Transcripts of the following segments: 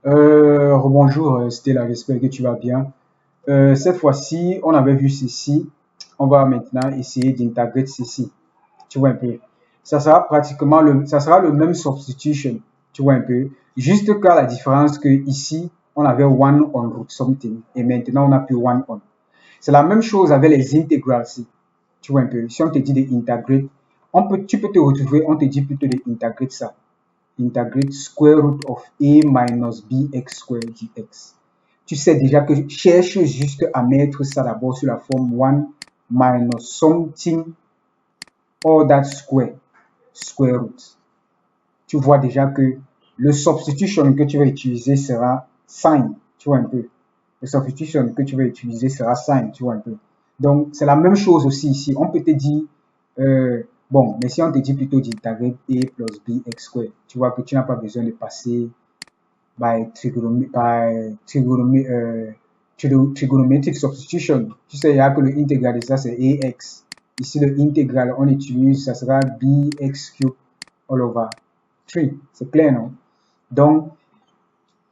Rebonjour Stella, j'espère que tu vas bien. Cette fois-ci, on avait vu ceci. On va maintenant essayer d'intégrer ceci. Tu vois un peu. Ça sera le même substitution. Tu vois un peu. Juste qu'à la différence que ici, on avait one on root something et maintenant on a plus one on. C'est la même chose avec les integrals. Tu vois un peu. Si on te dit d'integrer, tu peux te retrouver, on te dit plutôt d'integrer ça. Integrate square root of a minus bx squared dx. Tu sais déjà que cherche juste à mettre ça d'abord sur la forme 1 minus something all that square root. Tu vois déjà que le substitution que tu vas utiliser sera sin, tu vois un peu. Le substitution que tu vas utiliser sera sin, tu vois un peu. Donc, c'est la même chose aussi ici. On peut te dire, bon, mais si on te dit plutôt d'intégrer a plus bx square, tu vois que tu n'as pas besoin de passer by trigonometric substitution. Tu sais, il y a que le intégral de ça, c'est ax. Ici, le intégral, on utilise, ça sera bx cube all over 3. C'est clair, non? Donc,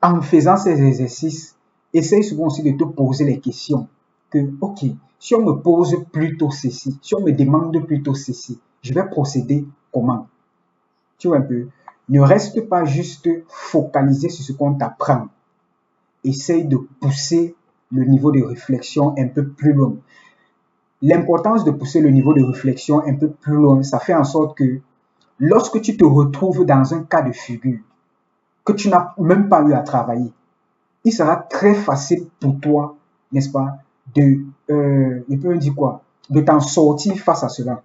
en faisant ces exercices, essaye souvent aussi de te poser les questions. Que, ok, si on me pose plutôt ceci, si on me demande plutôt ceci, je vais procéder comment? Tu vois un peu? Ne reste pas juste focalisé sur ce qu'on t'apprend. Essaye de pousser le niveau de réflexion un peu plus loin. L'importance de pousser le niveau de réflexion un peu plus loin, ça fait en sorte que lorsque tu te retrouves dans un cas de figure que tu n'as même pas eu à travailler, il sera très facile pour toi, n'est-ce pas, de t'en sortir face à cela.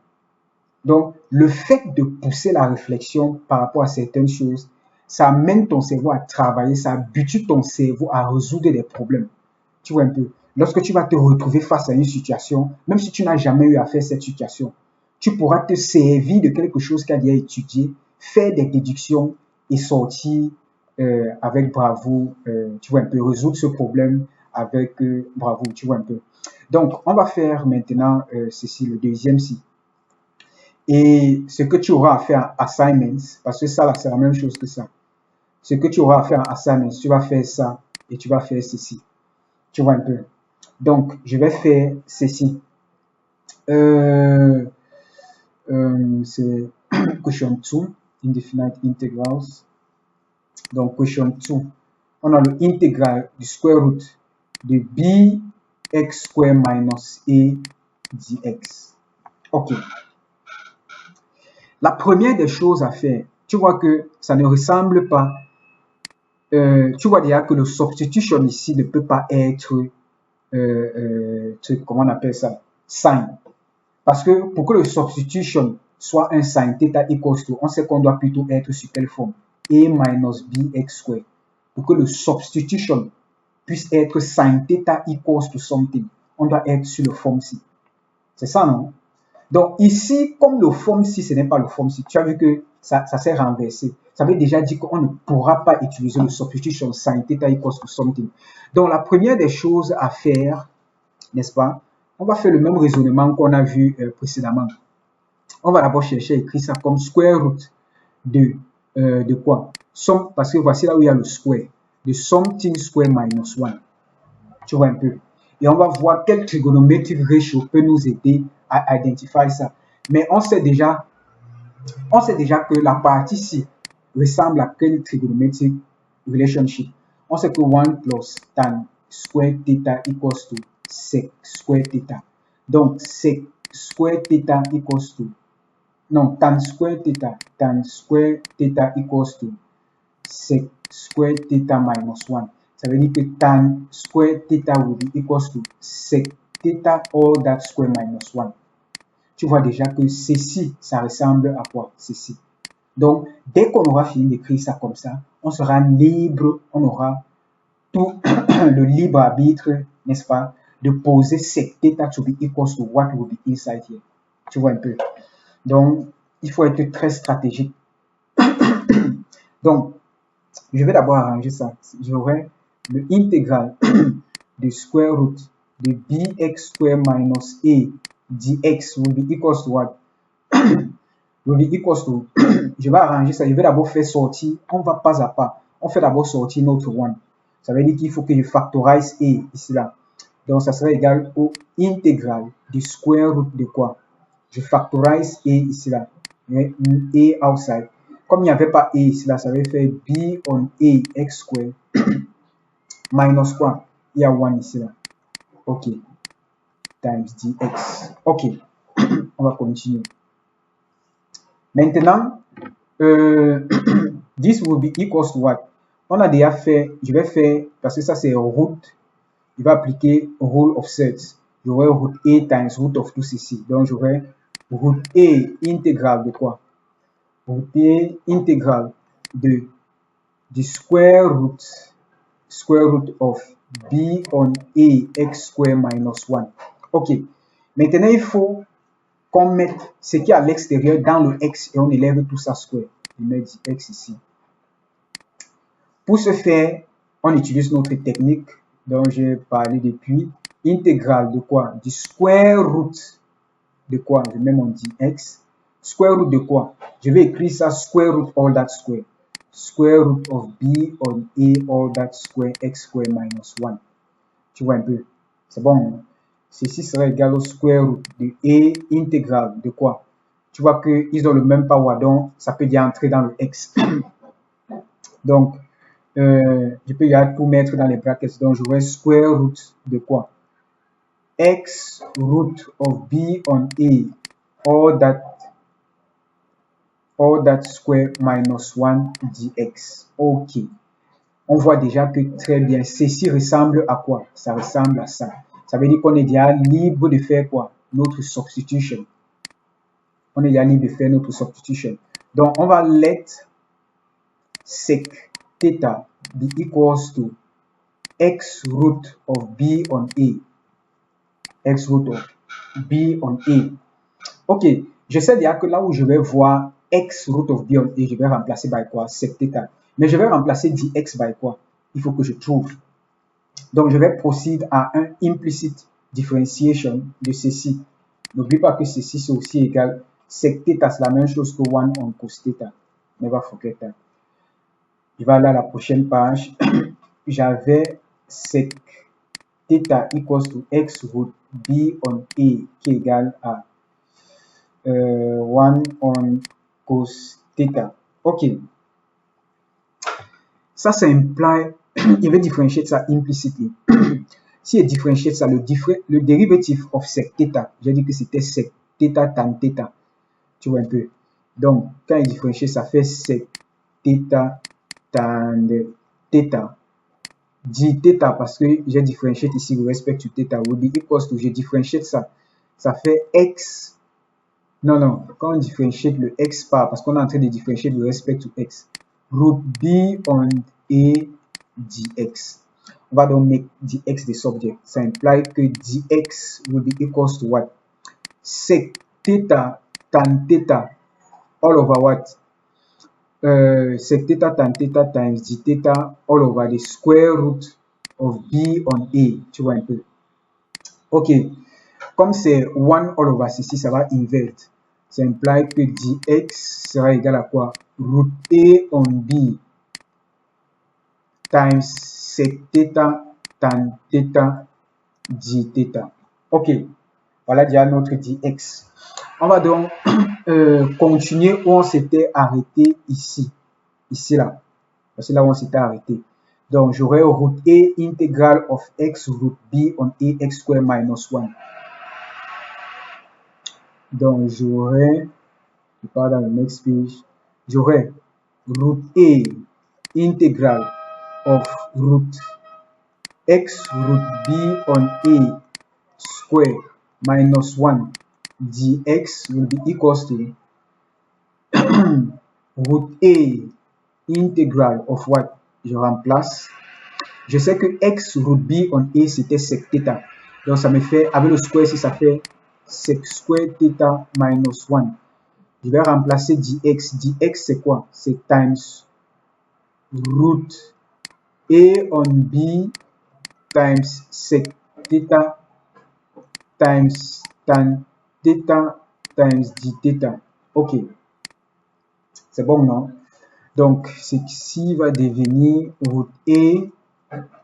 Donc, le fait de pousser la réflexion par rapport à certaines choses, ça amène ton cerveau à travailler, ça habitue ton cerveau à résoudre des problèmes. Tu vois un peu. Lorsque tu vas te retrouver face à une situation, même si tu n'as jamais eu à faire cette situation, tu pourras te servir de quelque chose qu'il y a étudié, faire des déductions et sortir avec bravoure, tu vois un peu, résoudre ce problème avec bravoure, tu vois un peu. Donc, on va faire maintenant ceci, le deuxième ci. Et ce que tu auras à faire en assignments, parce que ça, là, c'est la même chose que ça. Ce que tu auras à faire en assignments, tu vas faire ça et tu vas faire ceci. Tu vois un peu. Donc, je vais faire ceci. C'est question 2, indefinite integrals. Donc, question 2. On a le intégral du square root de bx square minus a dx. Ok. La première des choses à faire, tu vois que ça ne ressemble pas. Tu vois déjà que le substitution ici ne peut pas être, comment on appelle ça, sin. Parce que pour que le substitution soit un sin theta equals to, on sait qu'on doit plutôt être sur quelle forme? A minus bx square. Pour que le substitution puisse être sin theta equals to something, on doit être sur le forme ci. C'est ça, non? Donc ici, comme le forme ci, ce n'est pas le forme ci, tu as vu que ça s'est renversé. Ça veut déjà dire qu'on ne pourra pas utiliser le substitution sin theta equals to something. Donc la première des choses à faire, n'est-ce pas? On va faire le même raisonnement qu'on a vu précédemment. On va d'abord chercher à écrire ça comme square root de quoi? Parce que voici là où il y a le square. De something square minus 1. Tu vois un peu. Et on va voir quel trigonometric ratio peut nous aider à identifier ça. Mais on sait déjà que la partie ci ressemble à quel trigonometric relationship. On sait que 1 plus tan square theta equals to sec square theta. Donc, sec square theta equals to, non, tan square theta equals to sec square theta minus 1. Ça veut dire que tan square theta will be equals to sec theta all that square minus 1. Tu vois déjà que ceci, ça ressemble à quoi? Ceci. Donc, dès qu'on aura fini d'écrire ça comme ça, on sera libre, on aura tout le libre arbitre, n'est-ce pas, de poser sec theta to be equals to what will be inside here. Tu vois un peu. Donc, il faut être très stratégique. Donc, je vais d'abord arranger ça. J'aurai le intégral du square root de bx square minus a dx will be equals to what? Will be equals to, je vais arranger ça, je vais d'abord faire sortir, on va pas à pas. on fait d'abord sortir notre 1. Ça veut dire qu'il faut que je factorise A ici là. Donc ça serait égal au intégral du square root de quoi? Je factorise A ici là. A outside. Comme il n'y avait pas A ici là, ça veut faire B on A x square minus quoi? Il y a 1 ici là. Ok. Times dx. Ok. On va continuer. Maintenant, this will be equals to what? On a déjà fait, je vais faire, parce que ça c'est root, il va appliquer rule of sets. J'aurai root A times root of tout ceci. Donc j'aurai root A intégrale de quoi? Root A intégrale de du square root of B on A x square minus 1. Ok. Maintenant, il faut qu'on mette ce qui est à l'extérieur dans le x et on élève tout ça square. Je mets du x ici. Pour ce faire, on utilise notre technique dont j'ai parlé depuis. Intégrale de quoi? Du square root de quoi? Je mets mon dx. Square root de quoi? Je vais écrire ça square root all that square. Square root of b on a all that square x square minus 1. Tu vois un peu? C'est bon. Hein? Ceci serait égal au square root de a intégrale de quoi? Tu vois qu'ils ont le même power, donc ça peut déjà entrer dans le x. Donc, je peux déjà tout mettre dans les brackets. Donc, j'aurai square root de quoi? X root of b on a all that square minus 1 dx. Ok. On voit déjà que très bien, ceci ressemble à quoi? Ça ressemble à ça. Ça veut dire qu'on est déjà libre de faire quoi? Notre substitution. On est déjà libre de faire notre substitution. Donc, on va let sec theta be equals to x root of b on a. X root of b on a. Ok, je sais déjà que là où je vais voir x root of b on a, je vais remplacer by quoi? Sec theta. Mais je vais remplacer dx by quoi? Il faut que je trouve. Donc, je vais procéder à un implicit differentiation de ceci. N'oublie pas que ceci, c'est aussi égal. Sec theta, c'est la même chose que 1 on cos theta. Never forget that. Je vais aller à la prochaine page. J'avais sec theta equals to x root b on a qui est égal à 1 on cos theta. Ok. Ça, c'est imply. Il veut différencier ça implicitly. Si il différencie ça, le dérivatif of sec theta, j'ai dit que c'était sec theta tan theta. Tu vois un peu. Donc, quand il différencie, ça fait sec theta tan theta. Dit theta parce que j'ai différencié ici le respect to theta. Will be equals to, j'ai différencié ça. Ça fait x. Non, quand on différencie le x par, parce qu'on est en train de différencier le respect to x. Root b on a dx. On va donc make dx the subject. Ça implique que dx will be equals to what? Sec theta tan theta all over what? Sec theta tan theta times d theta all over the square root of b on a. Tu vois un peu? Ok. Comme c'est 1 all over ceci, ça va invert. Ça implique que dx sera égal à quoi? Root a on b times sec theta tan theta d theta. Ok, voilà déjà notre dx. On va donc continuer où on s'était arrêté ici. Ici là. C'est là où on s'était arrêté. Donc j'aurai root a integral of x root b on a x square minus 1. Donc j'aurai, je pars dans le next page, j'aurai root a integral of root x root b on a square minus 1 dx will be equals to root a integral of what? Je remplace. Je sais que x root b on a c'était sec theta. Donc ça me fait, avec le square ici, ça fait sec square theta minus 1. Je vais remplacer dx. Dx c'est quoi? C'est times root a on b times sec theta times tan theta times d theta. Ok. C'est bon, non? Donc, ceci va devenir root A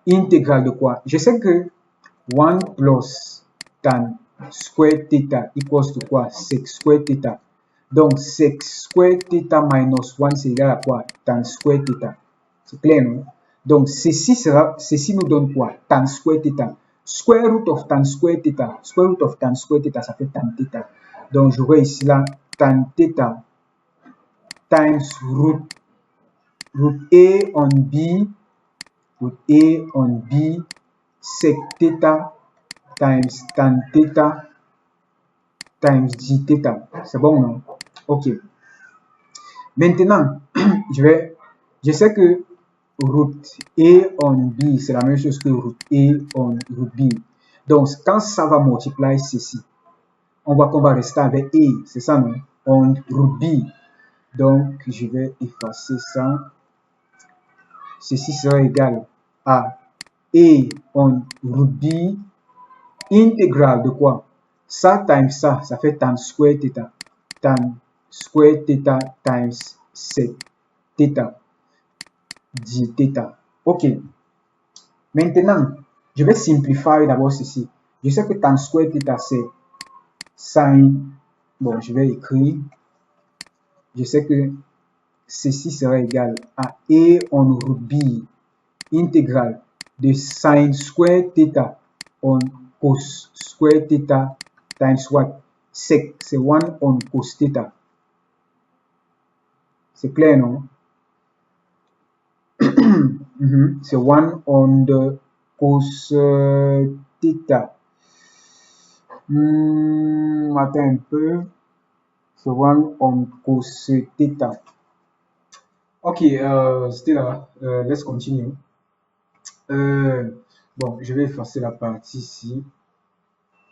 intégrale de quoi? Je sais que 1 plus tan square theta equals to quoi? Sec square theta. Donc, sec square theta minus 1, c'est égal à quoi? Tan square theta. C'est clair, non? Donc, ceci nous donne quoi? Tan square theta. Square root of tan square theta. Square root of tan square theta, ça fait tan theta. Donc, j'aurai ici là tan theta times root A on B, root A on B, sec theta times tan theta times d theta. C'est bon, non? Ok. Maintenant, je sais que root A on B, c'est la même chose que root A on root B. Donc, quand ça va multiplier ceci, on voit qu'on va rester avec A, c'est ça, non? On root B. Donc, je vais effacer ça. Ceci sera égal à A on root B intégrale de quoi? Ça times ça fait tan square theta. Tan square theta times sec theta d theta. Ok. Maintenant, je vais simplifier d'abord ceci. Je sais que tan square theta c'est sin. Bon, je vais écrire. Je sais que ceci sera égal à A on root B intégrale de sin square theta on cos square theta times what? Sec, c'est 1 on cos theta. C'est clair, non? C'est 1 on the cos theta. Attends un peu. C'est 1 on cos theta. Ok, c'était là. Let's continue. Bon, je vais effacer la partie ici.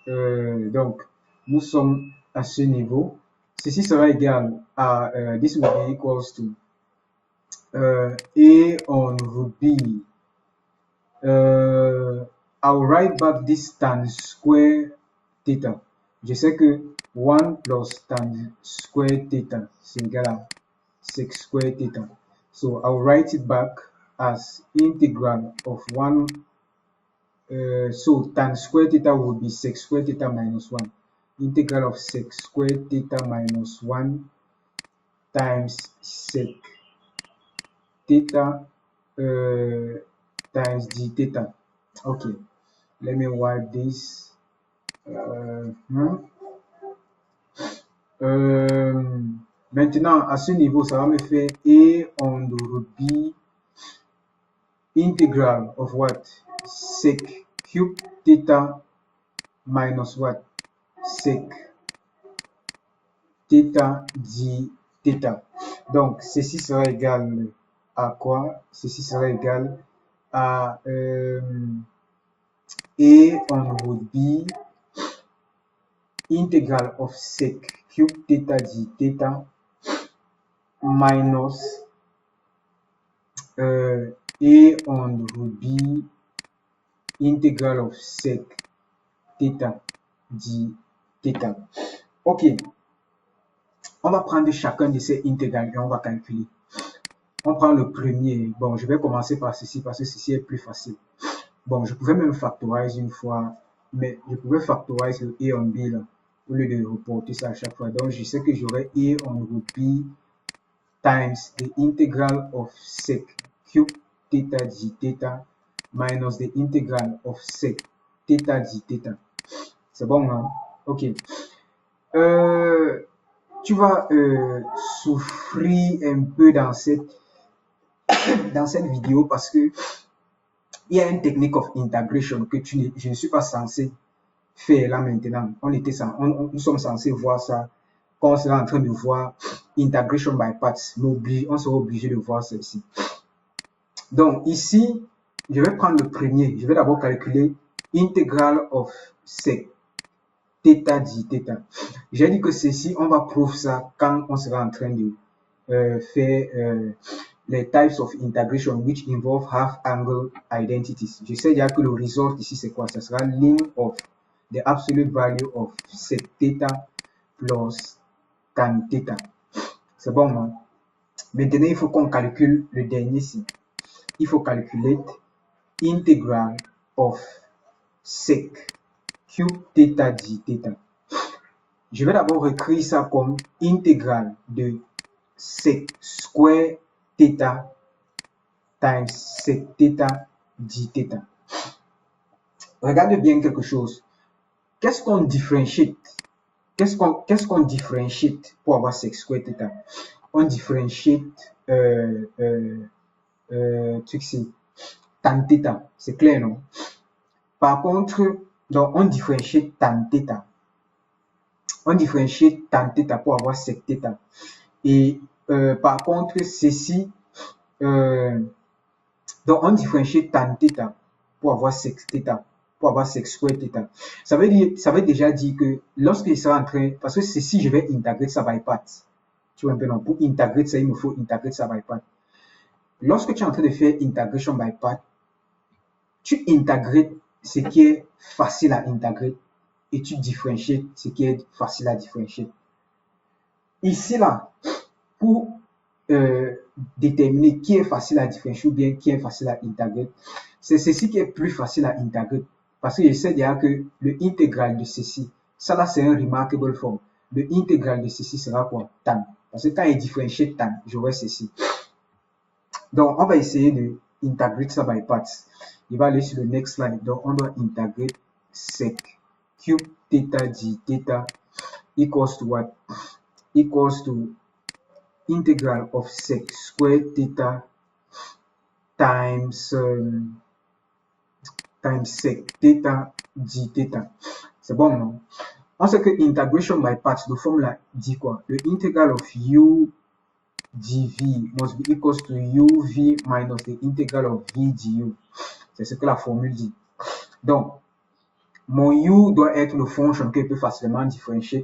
Donc, nous sommes à ce niveau. Ceci sera égal à this will be equals to A on root B. I'll write back this tan square theta. Je sais que 1 plus tan square theta c'est égal à sec square theta. So I'll write it back as integral of 1. So tan square theta will be sec square theta minus 1. Integral of sec square theta minus 1 times sec theta times d theta. Okay, let me wipe this. Maintenant, à ce niveau, ça va me faire A on the root B integral of what? Sec cube theta minus what? Sec theta d theta. Donc, ceci sera égal à quoi? Ceci sera égal à A on root B integral of sec cube theta d theta minus A on root B integral of sec theta d theta. Ok, on va prendre chacun de ces intégrales et on va calculer. On prend le premier. Bon, je vais commencer par ceci parce que ceci est plus facile. Bon, je pouvais même factoriser une fois, mais je pouvais factoriser le A on B là, au lieu de reporter ça à chaque fois. Donc, je sais que j'aurai A on root B times the integral of sec cube theta d theta minus the integral of sec theta d theta. C'est bon, hein? Ok. Tu vas souffrir un peu dans cette vidéo parce que il y a une technique of integration que je ne suis pas censé faire là maintenant. Nous sommes censés voir ça quand on sera en train de voir integration by parts. On sera obligé de voir celle-ci. Donc ici, je vais prendre le premier. Je vais d'abord calculer integral of sec theta d theta. J'ai dit que ceci, on va prouver ça quand on sera en train de faire les types of integration which involve half angle identities. Je sais déjà que le result ici c'est quoi? Ça sera lim of the absolute value of sec theta plus tan theta. C'est bon, hein? Maintenant, il faut qu'on calcule le dernier ici. Il faut calculer integral of sec cube theta d theta. Je vais d'abord écrire ça comme intégrale de sec square theta times sec theta d theta. Regarde bien quelque chose. Qu'est-ce qu'on différencie? Qu'est-ce qu'on différencie pour avoir sec square theta? On différencie tan theta. C'est clair, non? Par contre, donc on différencie tan theta. On différencie tan theta pour avoir sec theta. Et par contre, ceci, donc on différencie tan theta pour avoir sec theta, pour avoir sec square theta. Ça veut déjà dire que lorsque ça va entrer, parce que ceci, je vais intégrer ça by part. Tu vois un peu, non? Pour intégrer ça, il me faut intégrer ça by part. Lorsque tu es en train de faire intégration by part, tu intègres ce qui est facile à intégrer et tu différencies ce qui est facile à différencier. Ici, là, pour déterminer qui est facile à différencier ou bien qui est facile à intégrer, c'est ceci qui est plus facile à intégrer. Parce que je sais déjà que le intégral de ceci, ça là c'est un remarkable form. Le intégral de ceci sera quoi? Tan. Parce que quand il différencie tan, j'aurai ceci. Donc, on va essayer de intégrer ça by parts. Il va aller sur le next slide. Donc, on doit intégrer sec cube theta d theta equals to what? Equals to integral of sec square theta times sec theta d theta. C'est bon, non? On sait que integration by parts, de formule dit quoi? Le integral of u dv must be equals to uv minus the integral of v du. C'est ce que la formule dit. Donc, mon u doit être le fonction que je peux facilement différencier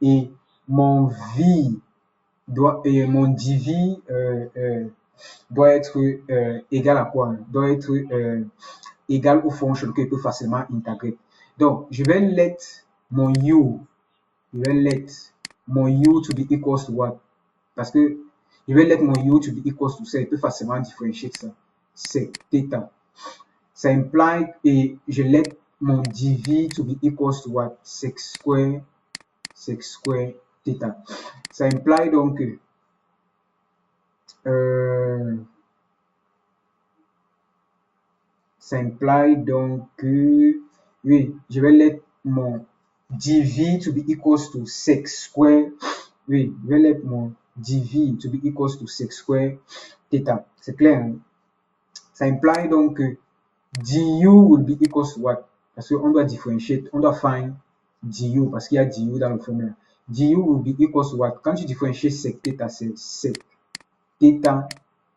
et mon v mon dv doit être égal à quoi? Doit être égal aux fonctions que je peux facilement intégrer. Donc, je vais let mon u to be equals to what? Parce que je vais let mon u to be equals to ça, je peux facilement différencier ça. C'est theta. Ça implique, et je let mon dv to be equals to what? Sec square theta. Ça implique donc oui, je vais let mon dv to be equals to sec square, oui, je vais let mon dv to be equals to sec square theta. C'est clair, hein? Ça implique donc que du will be equals to what? Parce qu'on doit différencier, on doit find du parce qu'il y a du dans le formulaire. Du will be equals to what? Quand tu différencies sec theta, c'est sec theta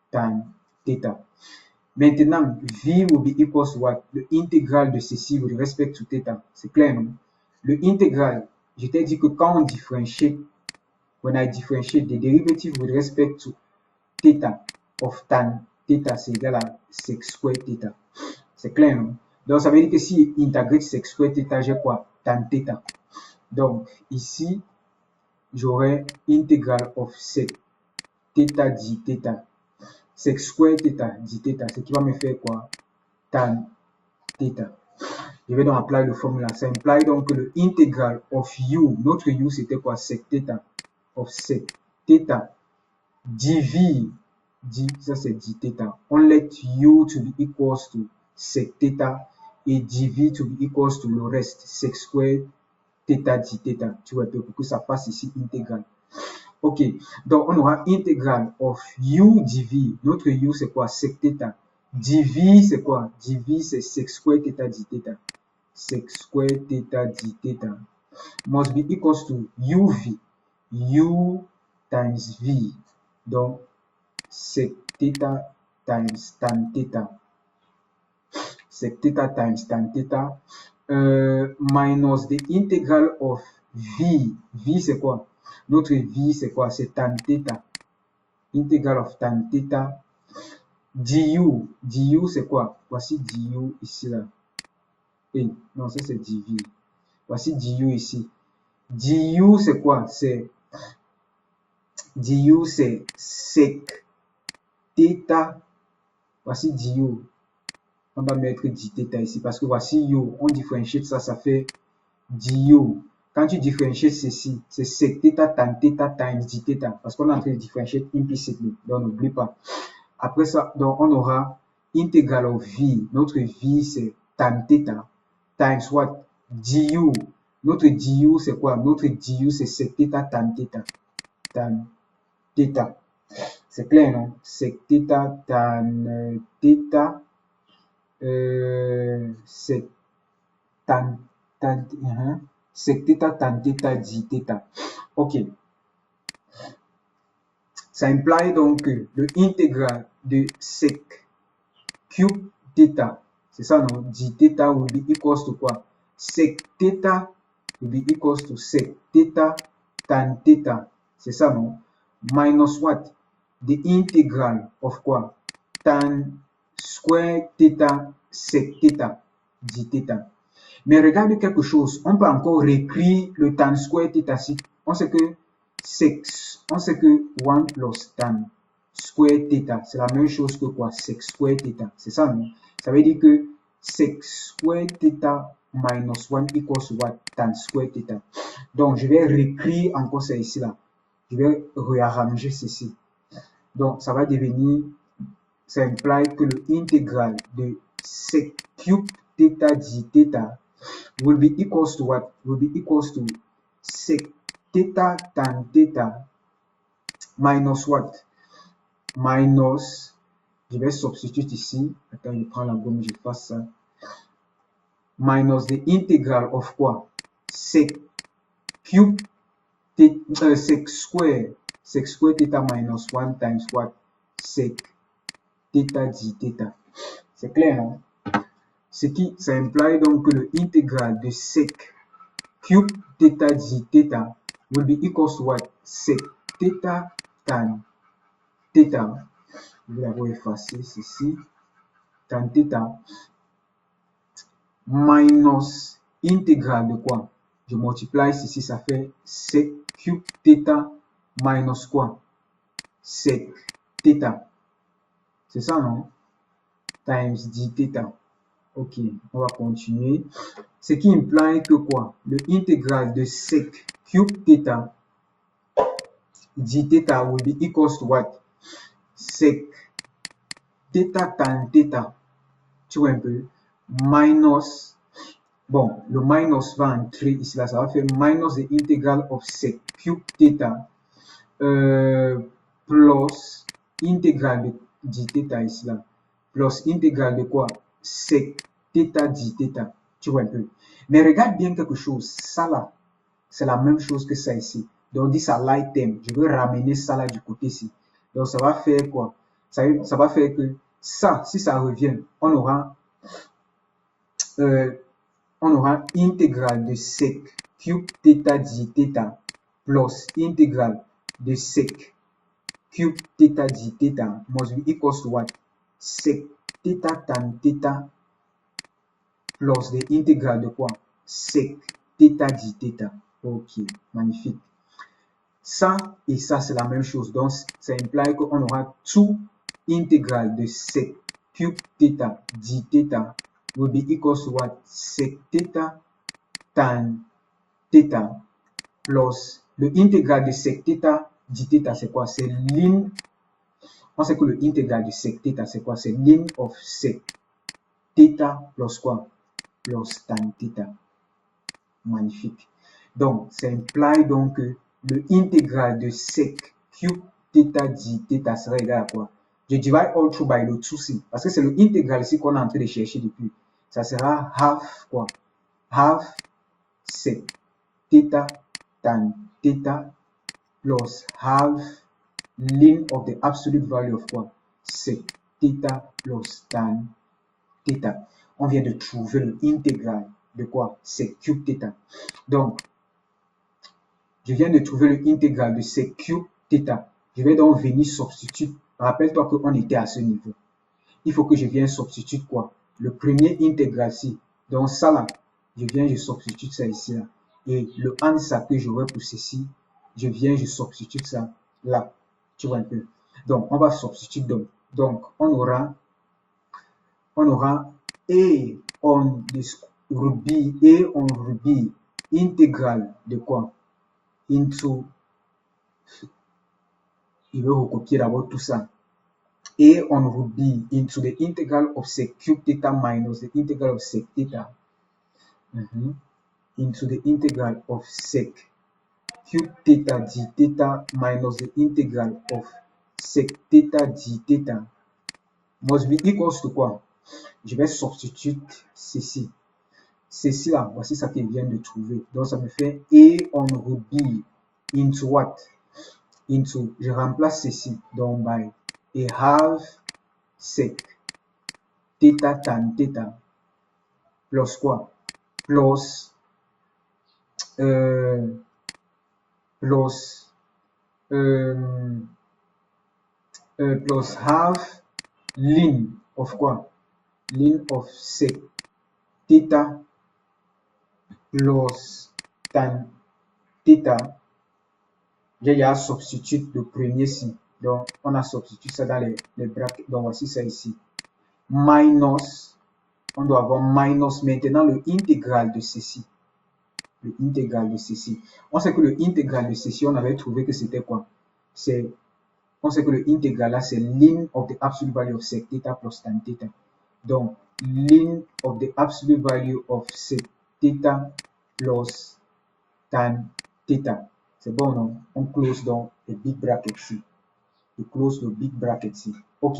times theta. Maintenant, v will be equals to what? Le intégral de ceci with respect to theta. C'est clair, non? Le intégral, je t'ai dit que quand on différencie, when I differentiate the derivative with respect to theta of tan theta, c'est égal à sec square theta. C'est clair, non? Donc, ça veut dire que si intègre sec square theta, j'ai quoi? Tan theta. Donc, ici, j'aurai intégral of sec theta d theta. Sec square theta d theta, ce qui va me faire quoi? Tan theta. Je vais donc appliquer le formula. Ça implique donc que le intégral of u, notre u c'était quoi? Sec theta of sec theta dv, ça c'est d theta. On let u to be equals to sec theta et dv to be equals to le reste, sec square theta d theta. Tu vois, pour que ça fasse ici intégral. Ok, donc on aura intégral of u dv. Notre u c'est quoi? Sec theta. dv c'est quoi? dv c'est sec square theta d theta. Sec square theta d theta must be equals to uv. U times v. Donc, sec theta times tan theta. Sec theta times tan theta minus the integral of v. V c'est quoi? Notre v c'est quoi? C'est tan theta. Integral of tan theta du. Du c'est quoi? Voici du ici là. Et non, ça c'est dv. Voici du ici. Du c'est quoi? C'est du c'est sec θ. Voici du. On va mettre dθ ici parce que voici u. On différencie ça, ça fait du. Quand tu différencies ceci, c'est sec θ tan θ times dθ parce qu'on est en train de différencier implicitly. Donc n'oublie pas. Après ça, donc on aura intégrale of v. Notre v c'est tan θ times what? Du. Notre du c'est quoi? Notre du c'est sec θ tan θ. Tan θ. C'est clair, non? Sec θ tan θ. C'est sec θ tan θ dθ. Ok. Ça implique donc que le intégral de sec cube θ, c'est ça, non? Dθ will be equals to quoi? Sec θ will be equals to sec θ tan θ. C'est ça, non? Minus what? The integral of quoi? Tan square θ sec θ dθ. Mais regarde quelque chose, on peut encore réécrire le tan square θ si on sait que on sait que 1 plus tan square θ, c'est la même chose que quoi? Sec square θ, c'est ça, non? Ça veut dire que sec square θ minus 1 equals what? Tan square θ. Donc, je vais réécrire encore ça ici, là. Je vais réarranger ceci. Donc, ça va devenir, ça implique que le intégral de sec cube θ dθ will be equals to what? Will be equals to sec θ tan θ minus what? Minus, je vais substituer ici. Attends, je prends la gomme, je fasse ça. Minus the integral of quoi? Sec cube sec square θ minus 1 times what? Sec θ dθ. C'est clair, non? Ce qui, ça implique donc que le intégral de sec cube θ dθ will be equals to what? Sec θ tan θ. Je vais l'avoir effacé, ceci. Tan θ minus intégral de quoi? Je multiplie ceci, ça fait sec cube θ minus quoi? Sec θ. C'est ça, non? Times dθ. Ok, on va continuer. Ce qui implique que quoi? Le intégral de sec cube θ dθ will be equals to what? Sec θ tan θ. Tu vois un peu? Minus, bon, le minus va entrer ici, là, ça va faire minus the integral of sec cube θ plus integral de dθ ici, là, plus integral de quoi? Sec θ dθ. Tu vois un peu? Mais regarde bien quelque chose, ça là, c'est la même chose que ça ici. Donc, on dit ça light term. Je veux ramener ça là du côté ici. Donc, ça va faire quoi? Ça va faire que ça, si ça revient, on aura intégral de sec cube θ dθ plus intégral de sec cube θ dθ must be equals to what? Sec θ tan θ plus the intégral de quoi? Sec θ dθ. Ok, magnifique. Ça et ça, c'est la même chose. Donc, ça implique qu'on aura tout intégral de sec cube θ dθ will be equals to what? Sec θ tan θ plus le intégral de sec θ dθ, c'est quoi? C'est ln. On sait que le intégral de sec θ, c'est quoi? C'est ln of sec θ plus quoi? Plus tan θ. Magnifique. Donc, ça implique donc que le intégral de sec cube θ dθ sera égal à quoi? Je divide all through by le tout-ci, parce que c'est le intégral ici qu'on est en train de chercher depuis. Ça sera half quoi? Half sec θ tan θ plus half ln of the absolute value of quoi? Sec θ plus tan θ. On vient de trouver l'intégral de quoi? Sec cube θ. Donc, je viens de trouver l'intégral de sec cube θ. Je vais donc venir substituer. Rappelle-toi qu'on était à ce niveau. Il faut que je vienne substituer quoi? Le premier intégral ici. Donc ça là, je substitue ça ici là. Et le answer que j'aurai pour ceci, je substitue ça là. Tu vois un peu. Donc, on va substituer donc on aura A on Ruby, intégral de quoi? Into, il veut recopier d'abord tout ça. A on Ruby into the integral of sec cube theta minus the integral of sec theta. Into the integral of sec cube theta d theta minus the integral of sec theta d theta must be equals to quoi? Je vais substituer ceci. Ceci là, voici ça qu'il vient de trouver. Donc ça me fait A on Ruby into what? Into, je remplace ceci. Donc by a half sec theta tan theta plus quoi? Plus plus half ln of quoi? Ln of sec theta plus tan theta. J'ai déjà substitué le premier ci. Donc, on a substitué ça dans les brackets. Donc, voici ça ici. Minus, on doit avoir minus maintenant le intégral de ceci. Le intégral de ceci. On sait que le intégral de ceci, on avait trouvé que c'était quoi? On sait que le intégral là, c'est ln of the absolute value of sec theta plus tan theta. Donc, ln of the absolute value of sec theta plus tan theta. C'est bon, non? On close donc le big bracket ici. Je close le big bracket ici. OK.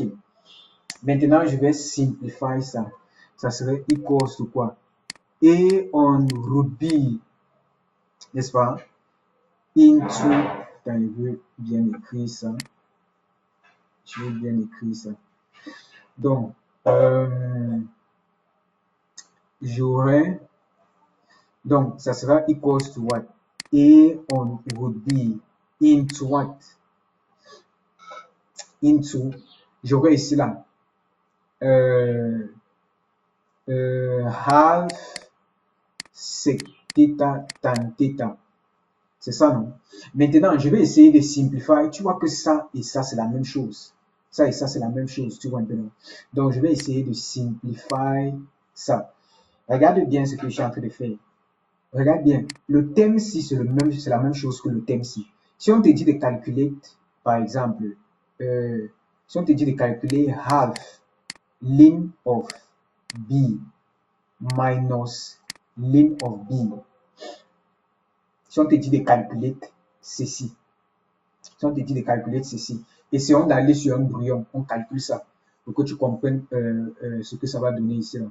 Maintenant, je vais simplifier ça. Ça serait equals to quoi? A on Ruby, n'est-ce pas? Into, attends, je veux bien écrire ça. Donc, j'aurai, donc, ça sera equals to what? A on Ruby into what? Into, j'aurai ici là, half sec theta tan theta. C'est ça, non? Maintenant, je vais essayer de simplifier. Tu vois que ça et ça, c'est la même chose. Ça et ça, c'est la même chose. Tu vois un peu, non? Donc, je vais essayer de simplifier ça. Regarde bien ce que je suis en train de faire. Regarde bien. Le thème ci, c'est la même chose que le thème ci. Si on te dit de calculer, par exemple, si on te dit de calculer half ln of b minus ln of b, si on te dit de calculer ceci, essayons d'aller sur un brouillon, on calcule ça, pour que tu comprennes ce que ça va donner ici. Là.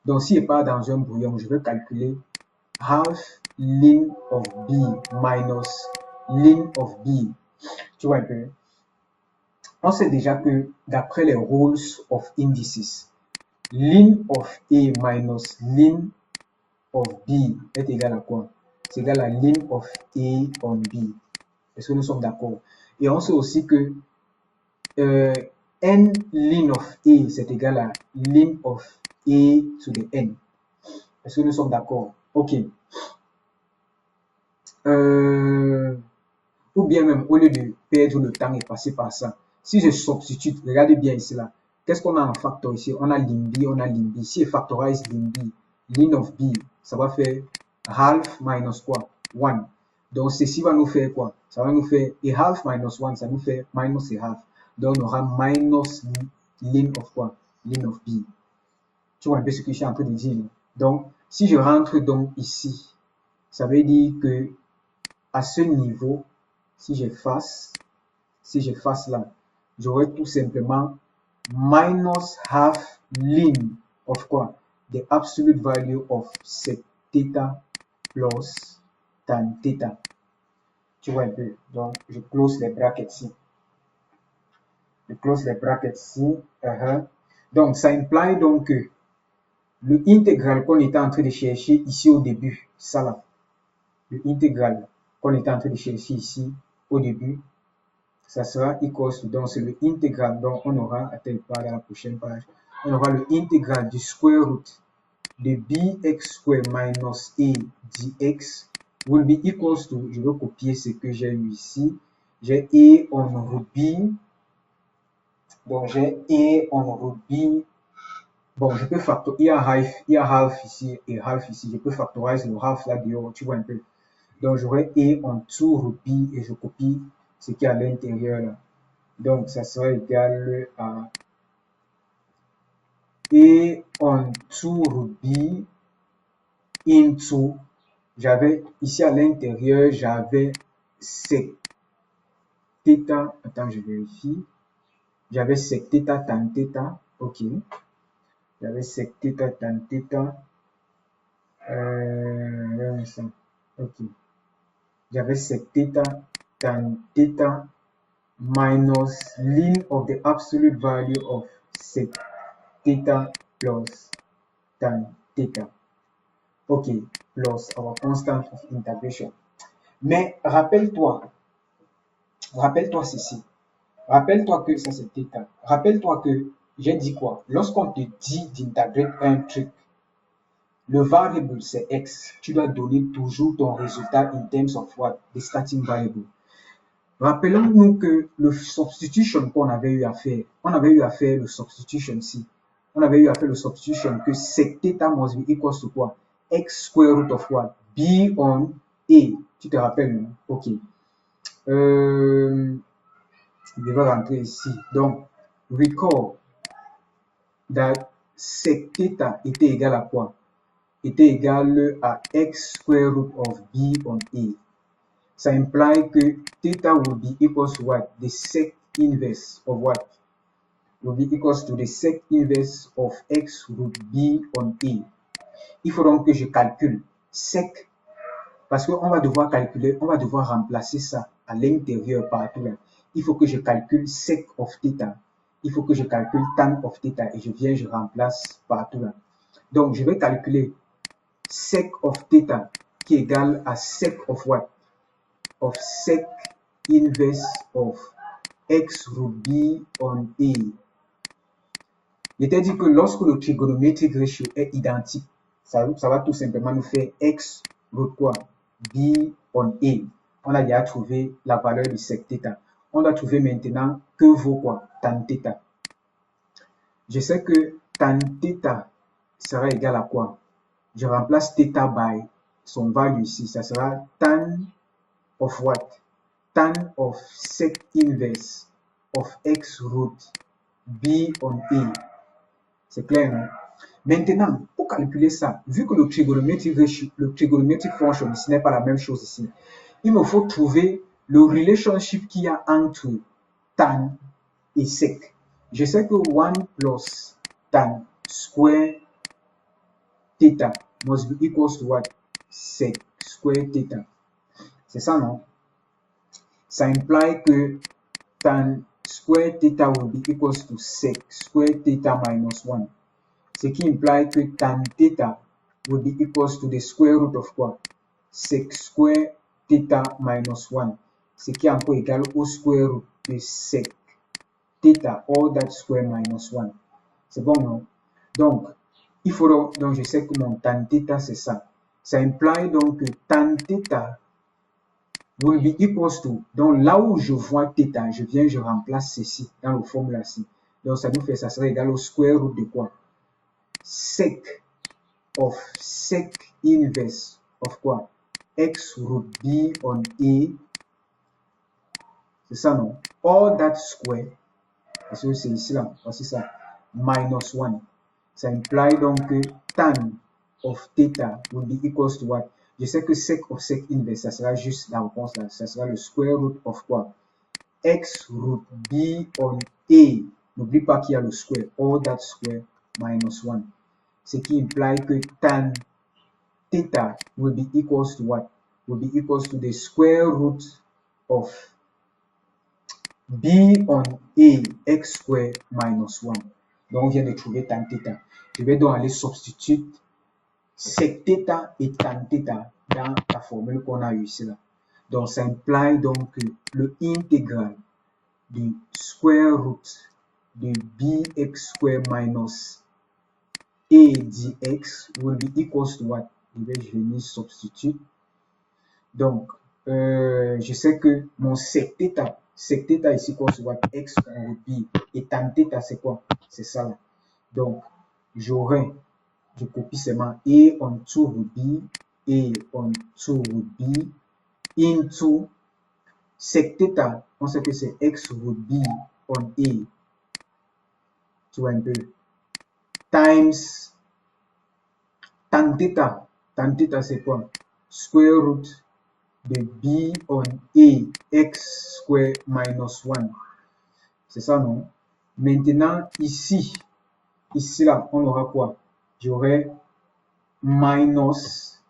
Donc, si je pars dans un brouillon, je vais calculer half ln of b minus ln of b. Tu vois un peu? On sait déjà que d'après les rules of indices, ln of a minus ln of b est égal à quoi? C'est égal à ln of a on b. Est-ce que nous sommes d'accord? Et on sait aussi que n ln of a, c'est égal à ln of a to the n. Est-ce que nous sommes d'accord? OK. Ou bien même, au lieu de perdre le temps et passer par ça, si je substitue, regardez bien ici là, qu'est-ce qu'on a en facteur ici? On a ln b, on a ln b. Si je factorise ln b, ln of b, ça va faire half minus quoi? 1. Donc, ceci va nous faire quoi? Ça va nous faire a half minus 1, ça nous fait minus a half. Donc, on aura minus ln of quoi? Ln of b. Tu vois un peu ce que je suis en train de dire. Donc, si je rentre donc ici, ça veut dire que à ce niveau, si j'efface là, j'aurai tout simplement minus half ln of quoi? The absolute value of sec theta plus tan theta. Tu vois un peu. Donc, je close les brackets ici. Donc, ça implique donc que le intégral qu'on était en train de chercher ici au début, ça là, le intégral qu'on était en train de chercher ici au début, ça sera equal to, donc c'est le intégral, donc on aura, attends, pas à la prochaine page, on aura le intégral du square root de bx square minus a dx will be equals to, je vais copier ce que j'ai eu ici, j'ai A on root B. Donc, j'ai A on root B. Bon, je peux factoriser, il y a half ici et half ici. Je peux factoriser le half là dehors, tu vois un peu. Donc, j'aurai A on 2 root B et je copie ce qui est à l'intérieur là. Donc, ça sera égal à A on 2 root B into, j'avais ici à l'intérieur, j'avais sec theta, attends, je vérifie. J'avais sec theta tan theta, ok. J'avais sec theta tan theta. Ok. J'avais sec theta tan theta minus ln of the absolute value of sec theta plus tan theta. Ok, plus our constant of integration. Mais rappelle-toi ceci. Rappelle-toi que ça c'est theta. Rappelle-toi que j'ai dit quoi? Lorsqu'on te dit d'intégrer un truc, le variable c'est x. Tu dois donner toujours ton résultat in terms of what? The starting variable. Rappelons-nous que le substitution qu'on avait eu à faire, on avait eu à faire le substitution ici. On avait eu à faire le substitution que sec theta must be equals to quoi? X square root of what? B on A. Tu te rappelles, non? Ok. Je vais rentrer ici. Donc, recall that sec theta était égal à quoi? Était égal à X square root of B on A. Ça implies que theta will be equals to what? The sec inverse of what? Will be equals to the sec inverse of x root b on a. Il faut donc que je calcule sec, parce qu'on va devoir calculer, on va devoir remplacer ça à l'intérieur partout là. Il faut que je calcule sec of theta. Il faut que je calcule tan of theta et je viens, je remplace partout là. Donc, je vais calculer sec of theta qui est égal à sec of what? Of sec inverse of x root b on a. Je t'ai dit que lorsque le trigonometric ratio est identique, ça va tout simplement nous faire x root quoi? B on a. On a déjà trouvé la valeur de sec theta. On doit trouver maintenant que vaut quoi? Tan theta. Je sais que tan theta sera égal à quoi? Je remplace theta by son value ici. Ça sera tan of what? Tan of sec inverse of x root b on a. C'est clair, non? Maintenant, pour calculer ça, vu que le trigonometric function ici n'est pas la même chose ici, il me faut trouver le relationship qu'il y a entre tan et sec. Je sais que 1 plus tan square theta must be equals to what? Sec square theta. C'est ça, non? Ça implique que tan square theta will be equals to sec square theta minus 1. Ce qui implique que tan theta will be equals to the square root of quoi? Sec square theta minus 1. Ce qui est encore égal au square root de sec theta, all that square minus 1. C'est bon, non? Donc, il faut donc je sais que mon tan theta, c'est ça. Ça implique donc que tan theta will be equals to, donc là où je vois theta, je viens, je remplace ceci dans le formule-ci. Donc, ça nous fait, ça serait égal au square root de quoi? Sec of sec inverse of quoi? X root b on a. C'est ça, non? All that square, parce que c'est ici là, voici ça, minus 1. Ça implique donc que tan of theta will be equals to what? Je sais que sec of sec inverse, ça sera juste la réponse là, ça sera le square root of quoi? X root b on a. N'oublie pas qu'il y a le square, all that square minus 1. Ce qui implique que tan theta will be equals to what? Will be equals to the square root of b on a x square minus 1. Donc, on vient de trouver tan theta. Je vais donc aller substituer sec theta et tan theta dans la formule qu'on a eue ici là. Donc, ça implique donc que le intégral du square root de bx square minus a dx will be equals to what? Je vais venir substituer. Donc, je sais que mon sec θ ici quoi, c'est what x en route b, et tan θ c'est quoi? C'est ça là. Donc, je copie seulement a on 2 root b, a on 2 root b, into sec θ, on sait que c'est x root b on a, tu vois un peu, times tan θ c'est quoi? Square root de b on a x square minus 1. C'est ça, non? Maintenant, ici là, on aura quoi? J'aurai minus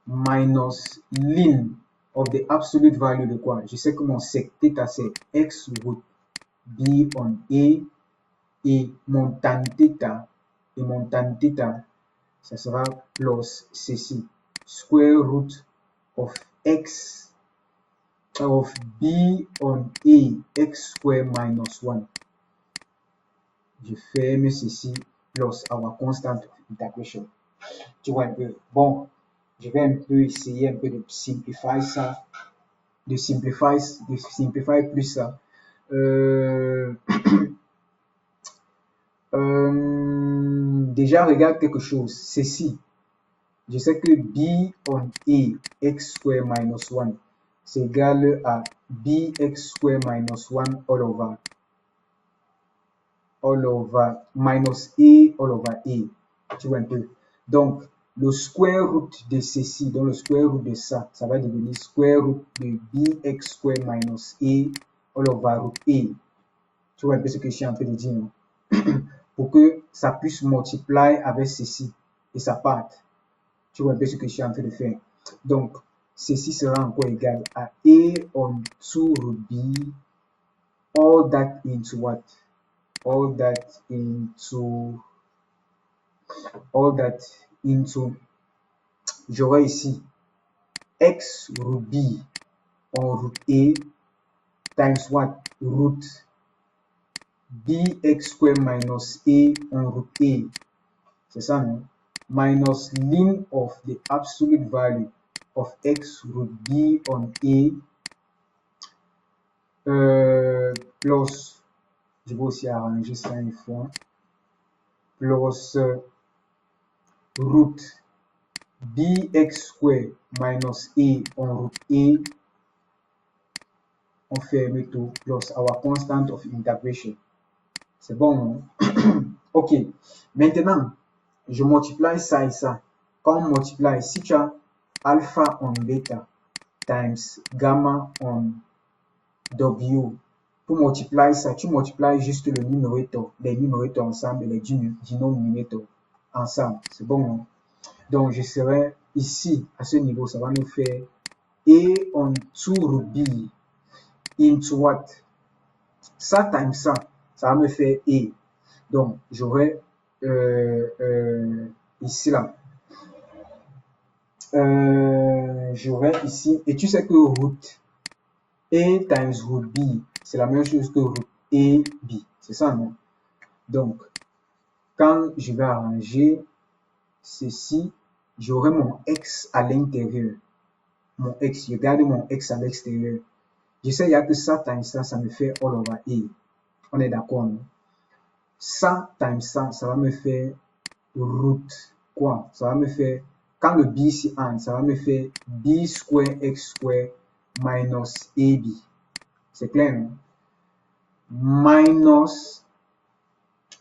ln of the absolute value de quoi? Je sais que mon sec θ c'est x root b on a, et mon tan θ, ça sera plus ceci, square root of x of b on a x square minus 1. Je ferme ceci plus our constant integration. Tu vois un peu. Bon, je vais un peu essayer un peu de simplifier ça, de simplifier plus ça. Déjà, regarde quelque chose. Ceci, je sais que b on a x square minus 1, c'est égal à bx square minus 1 all over minus a all over a. Tu vois un peu. Donc, le square root de ceci, donc le square root de ça, ça va devenir square root de bx square minus a all over root a. Tu vois un peu ce que je suis en train de dire, non? Pour que ça puisse multiplier avec ceci et ça parte. Tu vois un peu ce que je suis en train de faire. Donc, ceci sera encore égal à a on 2 root b, all that into what? All that into, j'aurai ici x root b on root a times what? Root bx square minus a on root a. C'est ça, non? Minus ln of the absolute value of x root b on a, plus, je vais aussi arranger ça une fois, plus root bx square minus a on root a, on ferme tout, plus our constant of integration. C'est bon, non? Ok, maintenant, je multiplie ça et ça. Quand on multiplie, si tu as alpha on beta times gamma on w, pour multiplier ça, tu multiplies juste le numérateur, les numérateurs ensemble et les dénominateurs ensemble. C'est bon, non? Donc, je serai ici, à ce niveau, ça va nous faire a on 2 root b into what? Ça times ça va me faire a. Donc, j'aurai ici là. J'aurai ici, et tu sais que root a times root b, c'est la même chose que root a b. C'est ça, non? Donc, quand je vais arranger ceci, j'aurai mon x à l'intérieur. Mon x, je garde mon x à l'extérieur. Je sais, il n'y a que ça times ça me fait all over a. On est d'accord, non? Ça times ça va me faire root quoi? Ça va me faire, quand le b ici entre, ça va me faire b square x square minus ab. C'est clair, non? Minus,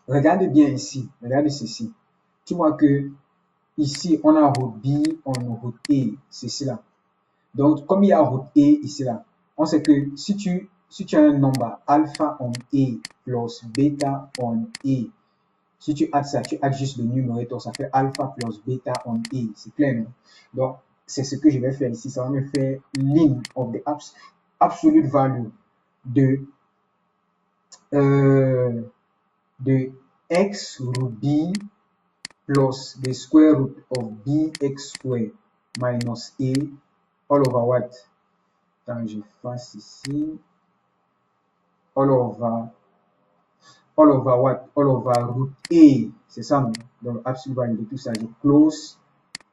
regarde bien ici, regarde ceci. Tu vois que ici, on a root b, on a root a, c'est cela. Donc, comme il y a root a ici là, on sait que si tu as un nombre alpha on a plus beta on a, si tu adds ça, tu adds juste le numérateur, ça fait alpha plus beta on a. C'est clair, non? Donc, c'est ce que je vais faire ici. Ça va me faire ln of the absolute value de x root b plus the square root of bx square minus a all over what? Attends, je fasse ici. All over what? All over root a. C'est ça, non? Donc, absolute value de tout ça. Je close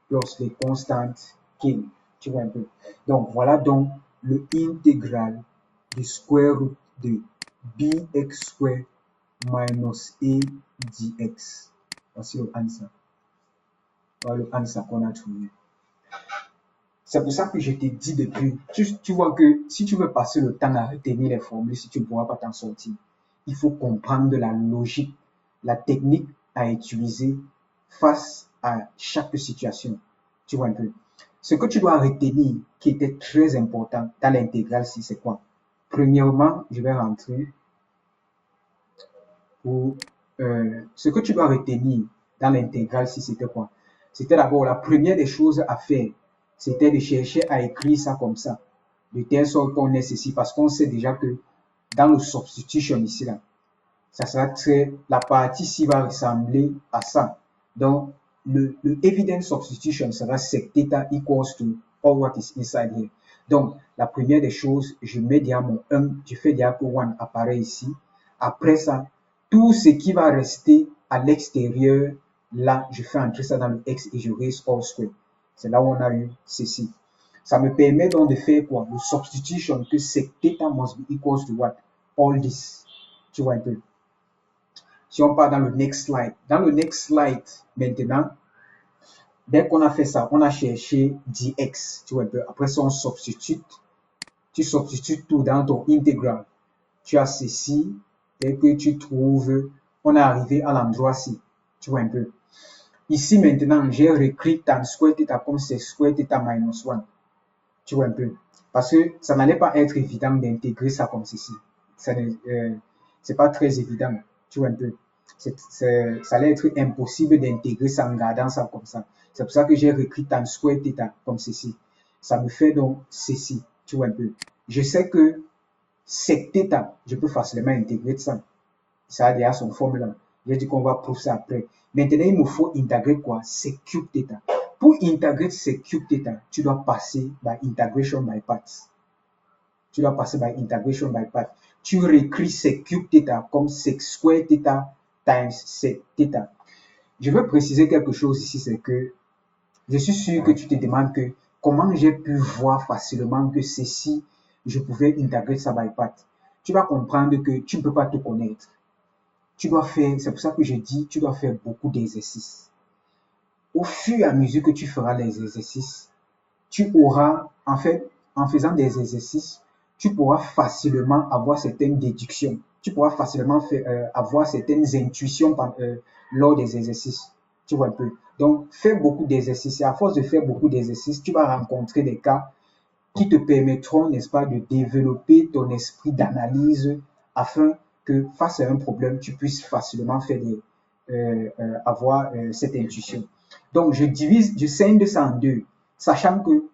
plus les constantes kin. Tu vois un peu. Donc, voilà donc le intégral du square root de bx square minus a dx. Voici le answer. Voilà le answer qu'on a trouvé. C'est pour ça que je t'ai dit depuis, tu vois que si tu veux passer le temps à retenir les formules, si tu ne pourras pas t'en sortir, il faut comprendre la logique, la technique à utiliser face à chaque situation. Tu vois un peu. Ce que tu dois retenir, qui était très important dans l'intégrale, c'est quoi? Premièrement, je vais rentrer pour ce que tu dois retenir dans l'intégrale, c'était quoi? C'était d'abord la première des choses à faire, c'était de chercher à écrire ça comme ça, de telle sorte qu'on ait ceci, parce qu'on sait déjà que dans le substitution ici, là, ça sera la partie ici va ressembler à ça. Donc, le evident substitution sera sec theta equals to all what is inside here. Donc, la première des choses, je mets déjà mon 1, je fais déjà que 1 apparaît ici. Après ça, tout ce qui va rester à l'extérieur, là, je fais entrer ça dans le x et je raise all square. C'est là où on a eu ceci. Ça me permet donc de faire quoi? Le substitution que sec theta must be equals to what? All this. Tu vois un peu. Si on part dans le next slide. Dans le next slide, maintenant, dès qu'on a fait ça, on a cherché dx. Tu vois un peu. Après ça, on substitue. Tu substitues tout dans ton intégral. Tu as ceci. Dès que tu trouves, on est arrivé à l'endroit-ci. Tu vois un peu. Ici, maintenant, j'ai réécrit tan square theta comme c'est square theta minus 1. Tu vois un peu. Parce que ça n'allait pas être évident d'intégrer ça comme ceci. C'est pas très évident. Tu vois un peu. Ça allait être impossible d'intégrer ça en gardant ça comme ça. C'est pour ça que j'ai réécrit tan square theta comme ceci. Ça me fait donc ceci. Tu vois un peu. Je sais que sec theta, je peux facilement intégrer ça. Ça a déjà son formule. J'ai dit qu'on va prouver ça après. Maintenant, il me faut intégrer quoi? Sec cube theta. Pour intégrer sec cube theta, tu dois passer by integration by parts. Tu dois passer by integration by parts. Tu réécris sec cube theta comme sec square theta times sec theta. Je veux préciser quelque chose ici, c'est que je suis sûr que tu te demandes que comment j'ai pu voir facilement que ceci, je pouvais intégrer ça by parts. Tu vas comprendre que tu ne peux pas tout connaître. Tu dois faire, c'est pour ça que je dis, tu dois faire beaucoup d'exercices. Au fur et à mesure que tu feras les exercices, tu auras, en fait, en faisant des exercices, tu pourras facilement avoir certaines déductions. Tu pourras facilement avoir certaines intuitions lors des exercices. Tu vois un peu. Donc, fais beaucoup d'exercices. Et à force de faire beaucoup d'exercices, tu vas rencontrer des cas qui te permettront, n'est-ce pas, de développer ton esprit d'analyse afin que face à un problème, tu puisses facilement avoir cette intuition. Donc, je scinde ça en deux, sachant que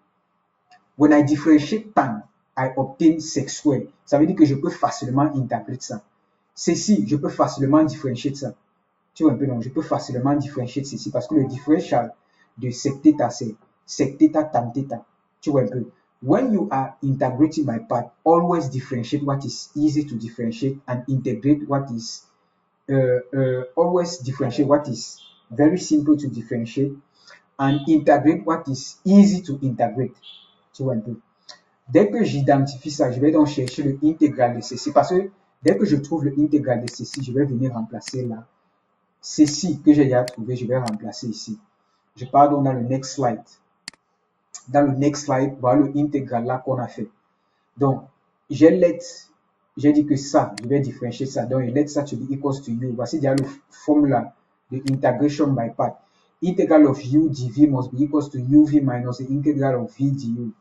when I differentiate tan, I obtain sec square. Ça veut dire que je peux facilement intégrer ça. Ceci, je peux facilement différencier ça. Tu vois un peu, donc je peux facilement différencier ceci parce que le différential de sec theta, c'est sec theta tan theta. Tu vois un peu. When you are integrating by part, always differentiate what is easy to differentiate and integrate what is always differentiate what is very simple to differentiate and integrate what is easy to integrate. Tu vois un peu. Dès que j'identifie ça, je vais donc chercher le intégral de ceci parce que dès que je trouve le intégral de ceci, je vais venir remplacer là. Ceci que j'ai déjà trouvé, je vais remplacer ici. Je pars donc dans le next slide. Dans le next slide, voilà le intégral là qu'on a fait. Donc, j'ai dit que ça, je vais différencier ça. Donc, let ça to be equals to u. Voici déjà le formula de integration by part. Integral of u dv must be equals to uv minus the integral of v du.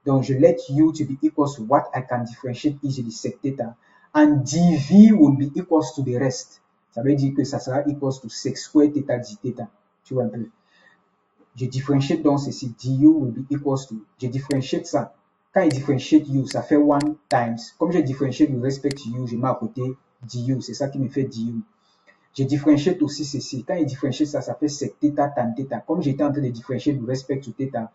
Donc, je let u to be equals to what I can differentiate easily, sec theta. And dv will be equals to the rest. Ça veut dire que ça sera equals to sec square theta d theta. Tu vois un peu. Je différentiate donc ceci, du will be equals to, je différentiate ça. Quand il différentiate u, ça fait 1 times. Comme je différentiate le respect to u, je mets à côté du, c'est ça qui me fait du. Je différentiate aussi ceci. Quand il différentiate ça, ça fait sec theta tan theta. Comme j'étais en train de différentiate le respect to theta,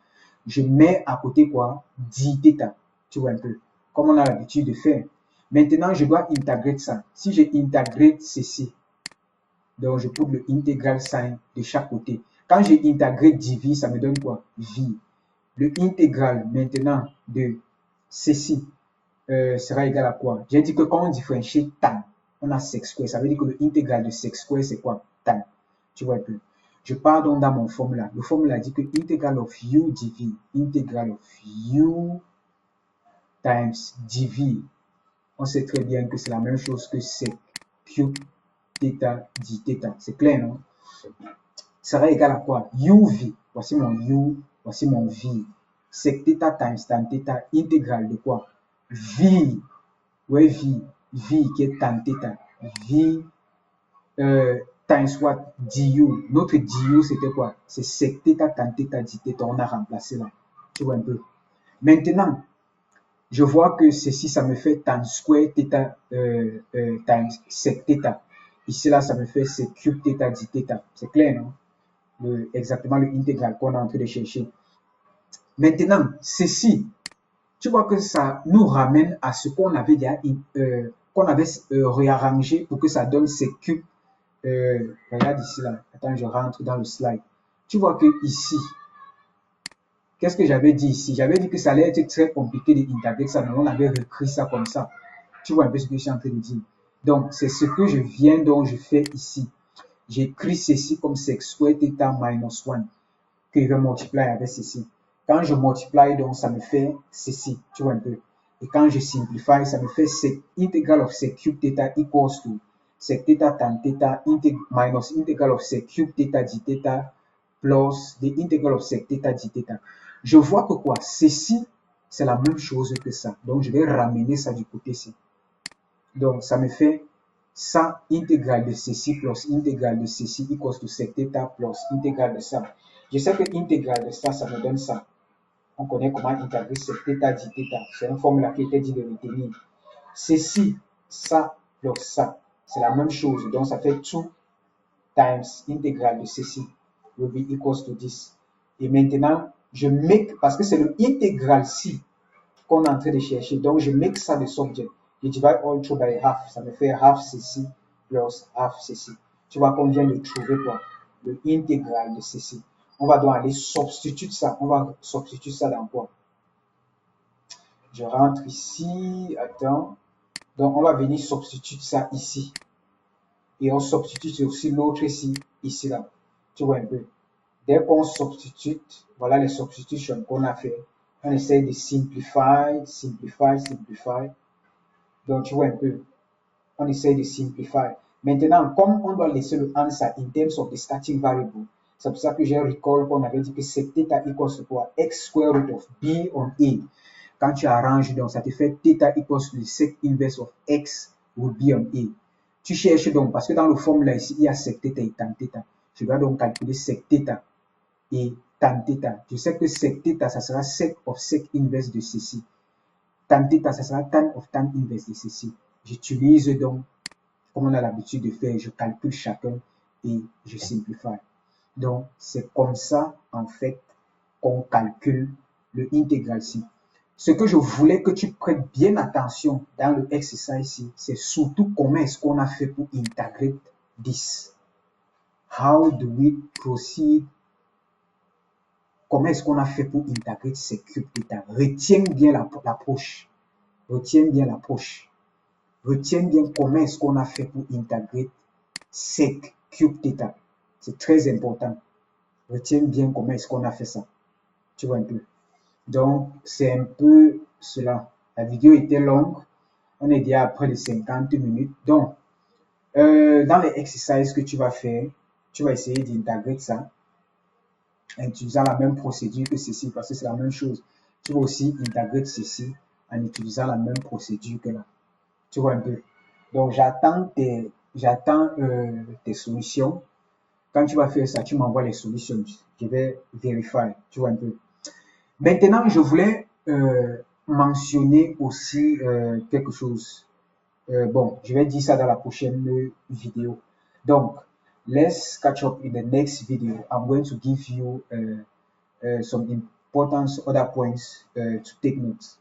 je mets à côté quoi? D theta. Tu vois un peu. Comme on a l'habitude de faire. Maintenant, je dois intégrer ça. Si je intégrate ceci, donc je pose le intégral sign de chaque côté. Quand j'ai intégré dv, ça me donne quoi? V. Le intégral maintenant de ceci sera égal à quoi? J'ai dit que quand on différencie tan, on a sec square. Ça veut dire que le intégral de sec square, c'est quoi? Tan. Tu vois un peu. Je pars donc dans mon formula. Le formula dit que integral of u dv, integral of u times dv, on sait très bien que c'est la même chose que sec cube θ dθ. C'est clair, non? Sera égal à quoi? uv. Voici mon u, voici mon v. Sec θ times tan θ, intégrale de quoi? V. Ouais, V qui est tan θ. V times what? Du. Notre du, c'était quoi? C'est sec θ tan θ dθ. On a remplacé là. Tu vois un peu. Maintenant, je vois que ceci, ça me fait tan square θ times sec θ. Ici, là, ça me fait sec cube θ dθ. C'est clair, non? Exactement le intégral qu'on est en train de chercher. Maintenant, ceci, tu vois que ça nous ramène à ce qu'on avait déjà réarrangé pour que ça donne ces cubes. Regarde ici là. Attends, je rentre dans le slide. Tu vois que ici, qu'est-ce que j'avais dit ici? J'avais dit que ça allait être très compliqué d'intégrer ça, mais on avait repris ça comme ça. Tu vois un peu ce que je suis en train de dire. Donc, c'est ce que je viens, donc je fais ici. J'écris ceci comme sec square θ minus 1 que je vais multiplier avec ceci. Quand je multiplie, donc, ça me fait ceci, tu vois un peu. Et quand je simplifie, ça me fait sec integral of sec cube θ equals to sec θ tan θ minus integral of sec cube θ dθ plus the integral of sec θ dθ. Je vois que quoi? Ceci, c'est la même chose que ça. Donc, je vais ramener ça du côté-ci. Donc, ça me fait ça intégrale de ceci plus intégrale de ceci equals to sec θ plus intégrale de ça. Je sais que intégrale de ça, ça me donne ça. On connaît comment intégrer sec θ dθ. C'est une formule qui était dit de retenir. Ceci, ça plus ça, c'est la même chose. Donc, ça fait 2 times intégrale de ceci will be equals to this. Et maintenant, je make, parce que c'est le intégral ci qu'on est en train de chercher. Donc, je make ça de subject. Je divide all through by half. Ça me fait half ceci plus half ceci. Tu vois qu'on vient de trouver quoi? Le intégral de ceci. On va donc aller substituer ça. On va substituer ça dans quoi? Je rentre ici. Attends. Donc, on va venir substituer ça ici. Et on substitue aussi l'autre ici, ici là. Tu vois un peu. Dès qu'on substitue, voilà les substitutions qu'on a fait. On essaie de simplifier. Donc, tu vois un peu. On essaie de simplifier. Maintenant, comme on doit laisser le answer in terms of the starting variable, c'est pour ça que j'ai recall qu'on avait dit que sec θ equals quoi? X square root of b on a. Quand tu arranges, donc ça te fait θ equals le sec inverse of x root b on a. Tu cherches donc, parce que dans le formula ici, il y a sec θ et tan θ. Je dois donc calculer sec θ et tan θ. Je sais que sec θ, ça sera sec of sec inverse de ceci. Tan θ, ça sera tan of tan inverse de ceci. J'utilise donc, comme on a l'habitude de faire, je calcule chacun et je simplifie. Donc, c'est comme ça, en fait, qu'on calcule le intégral ici. Ce que je voulais que tu prêtes bien attention dans le exercice ici, c'est surtout comment est-ce qu'on a fait pour intégrer this. How do we proceed? Comment est-ce qu'on a fait pour intégrer ces cubes θ? Retiens bien l'approche. Retiens bien l'approche. Retiens bien comment est-ce qu'on a fait pour intégrer sec cube θ. C'est très important. Retiens bien comment est-ce qu'on a fait ça. Tu vois un peu. Donc, c'est un peu cela. La vidéo était longue. On est déjà à près de 50 minutes. Donc, dans les exercices que tu vas faire, tu vas essayer d'intégrer ça en utilisant la même procédure que ceci, parce que c'est la même chose. Tu vas aussi intégrer ceci en utilisant la même procédure que là. Tu vois un peu. Donc, j'attends tes solutions. Quand tu vas faire ça, tu m'envoies les solutions. Je vais vérifier. Tu vois un peu. Maintenant, je voulais mentionner aussi quelque chose. Bon, je vais dire ça dans la prochaine vidéo. Donc, let's catch up in the next video. I'm going to give you some important other points to take notes.